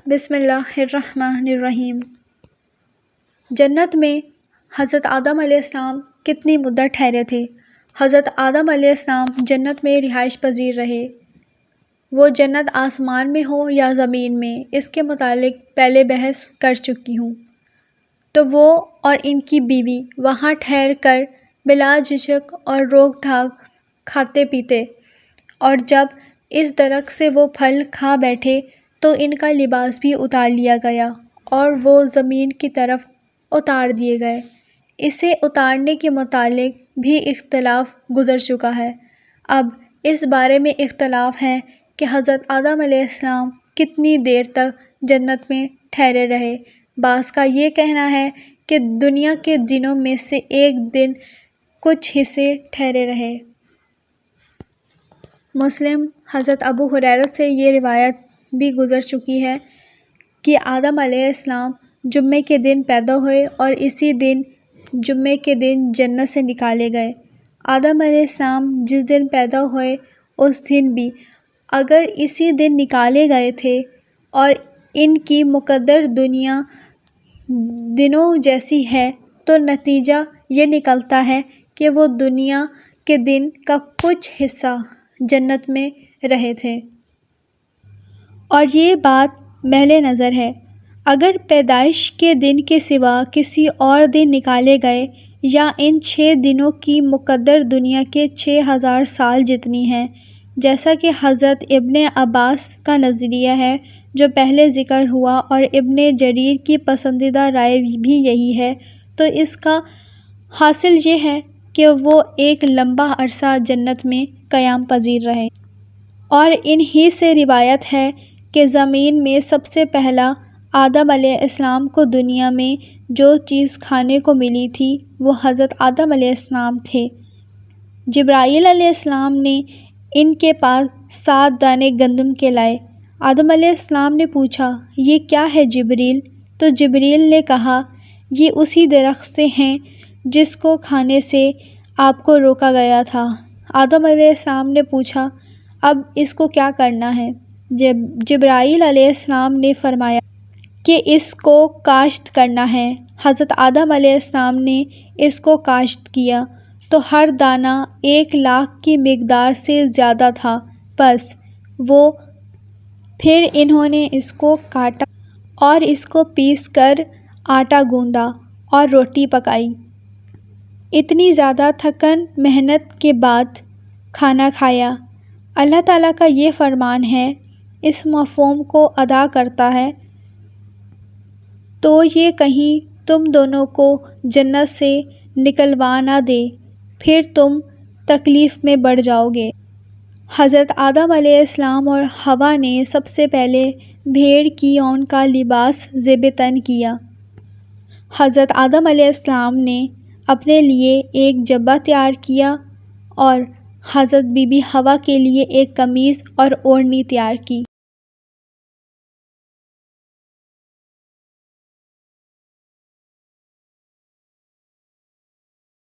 بسم اللہ الرحمن الرحیم۔ جنت میں حضرت آدم علیہ السلام کتنی مدت ٹھہرے تھے؟ حضرت آدم علیہ السلام جنت میں رہائش پذیر رہے۔ وہ جنت آسمان میں ہو یا زمین میں، اس کے متعلق پہلے بحث کر چکی ہوں۔ تو وہ اور ان کی بیوی وہاں ٹھہر کر بلا جھجک اور روک ٹھاک کھاتے پیتے، اور جب اس درخت سے وہ پھل کھا بیٹھے تو ان کا لباس بھی اتار لیا گیا اور وہ زمین کی طرف اتار دیے گئے۔ اسے اتارنے کے متعلق بھی اختلاف گزر چکا ہے۔ اب اس بارے میں اختلاف ہے کہ حضرت آدم علیہ السلام کتنی دیر تک جنت میں ٹھہرے رہے۔ بعض کا یہ کہنا ہے کہ دنیا کے دنوں میں سے ایک دن کچھ حصے ٹھہرے رہے۔ مسلم حضرت ابو ہریرہ سے یہ روایت بھی گزر چکی ہے کہ آدم علیہ السلام جمعے کے دن پیدا ہوئے اور اسی دن جمعے کے دن جنت سے نکالے گئے۔ آدم علیہ السلام جس دن پیدا ہوئے اس دن بھی اگر اسی دن نکالے گئے تھے اور ان کی مقدر دنیا دنوں جیسی ہے تو نتیجہ یہ نکلتا ہے کہ وہ دنیا کے دن کا کچھ حصہ جنت میں رہے تھے۔ اور یہ بات محل نظر ہے۔ اگر پیدائش کے دن کے سوا کسی اور دن نکالے گئے یا ان 6 دنوں کی مقدر دنیا کے 6000 سال جتنی ہے، جیسا کہ حضرت ابن عباس کا نظریہ ہے جو پہلے ذکر ہوا اور ابن جریر کی پسندیدہ رائے بھی یہی ہے، تو اس کا حاصل یہ ہے کہ وہ ایک لمبا عرصہ جنت میں قیام پذیر رہے۔ اور انہی سے روایت ہے کہ زمین میں سب سے پہلا آدم علیہ السلام کو دنیا میں جو چیز کھانے کو ملی تھی وہ حضرت آدم علیہ السلام تھے۔ جبرائیل علیہ السلام نے ان کے پاس 7 دانے گندم کے لائے۔ آدم علیہ السلام نے پوچھا، یہ کیا ہے جبریل؟ تو جبریل نے کہا، یہ اسی درخت سے ہیں جس کو کھانے سے آپ کو روکا گیا تھا۔ آدم علیہ السلام نے پوچھا، اب اس کو کیا کرنا ہے؟ جبرائیل علیہ السلام نے فرمایا کہ اس کو کاشت کرنا ہے۔ حضرت آدم علیہ السلام نے اس کو کاشت کیا تو ہر دانہ 1,00,000 کی مقدار سے زیادہ تھا۔ بس وہ پھر انہوں نے اس کو کاٹا اور اس کو پیس کر آٹا گوندا اور روٹی پکائی۔ اتنی زیادہ تھکن محنت کے بعد کھانا کھایا۔ اللہ تعالیٰ کا یہ فرمان ہے، اس مفہوم کو ادا کرتا ہے تو یہ کہیں تم دونوں کو جنت سے نکلوا نہ دے، پھر تم تکلیف میں پڑ جاؤ گے۔ حضرت آدم علیہ السلام اور حوا نے سب سے پہلے بھیڑ کی اون کا لباس زیب تن کیا۔ حضرت آدم علیہ السلام نے اپنے لیے ایک جبہ تیار کیا اور حضرت بی بی حوا کے لیے ایک قمیص اور اوڑھنی تیار کی۔